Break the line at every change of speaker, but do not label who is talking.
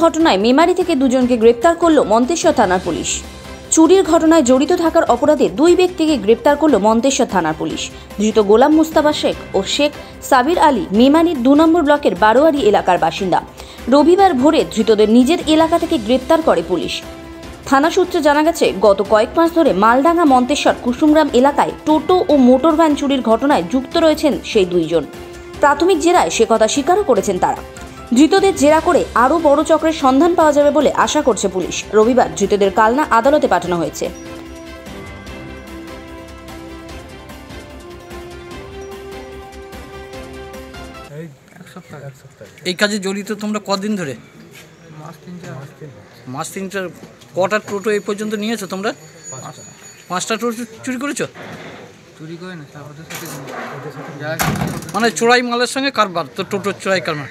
ঘটনায় মেমারি থেকে দুজনকে গ্রেপ্তার করল মন্তেশ্বর থানার পুলিশ। চুরির ঘটনায় জড়িত থাকার অপরাধে দুই ব্যক্তিকে গ্রেপ্তার করল মন্তেশ্বর থানার পুলিশ। ধৃত গোলাম মুস্তাফা শেখ ও শেখ সাবির আলী মেমারির 2 নম্বর ব্লকের বারোয়ারি এলাকার বাসিন্দা। রবিবার ভোরে ধৃতদের নিজের এলাকা থেকে গ্রেপ্তার করে পুলিশ। থানা সূত্রে জানা গেছে, গত কয়েক মাস ধরে মালডাঙ্গা মন্তেশ্বর কুসুমগ্রাম এলাকায় টোটো ও মোটর ভ্যান চুরির ঘটনায় যুক্ত রয়েছেন সেই দুইজন। প্রাথমিক জেরায় সে কথা স্বীকারও করেছেন তারা। ধৃতদের জেরা করে আরও বড় চক্রের সন্ধান পাওয়া যাবে বলে আশা করছে পুলিশ। রবিবার ধৃতদের কালনা আদালতে পাঠানো হয়েছে।
এই কাজে জড়িত তোমরা কদিন ধরে? মাস তিন চার। কটা টোটো এই পর্যন্ত নিয়েছো তোমরা? 5টা টোটো চুরি করেছো?
চুরি করে না,
মানে চোরাই মালের সঙ্গে কারবার, তো টোটোর চোরাই কারবার।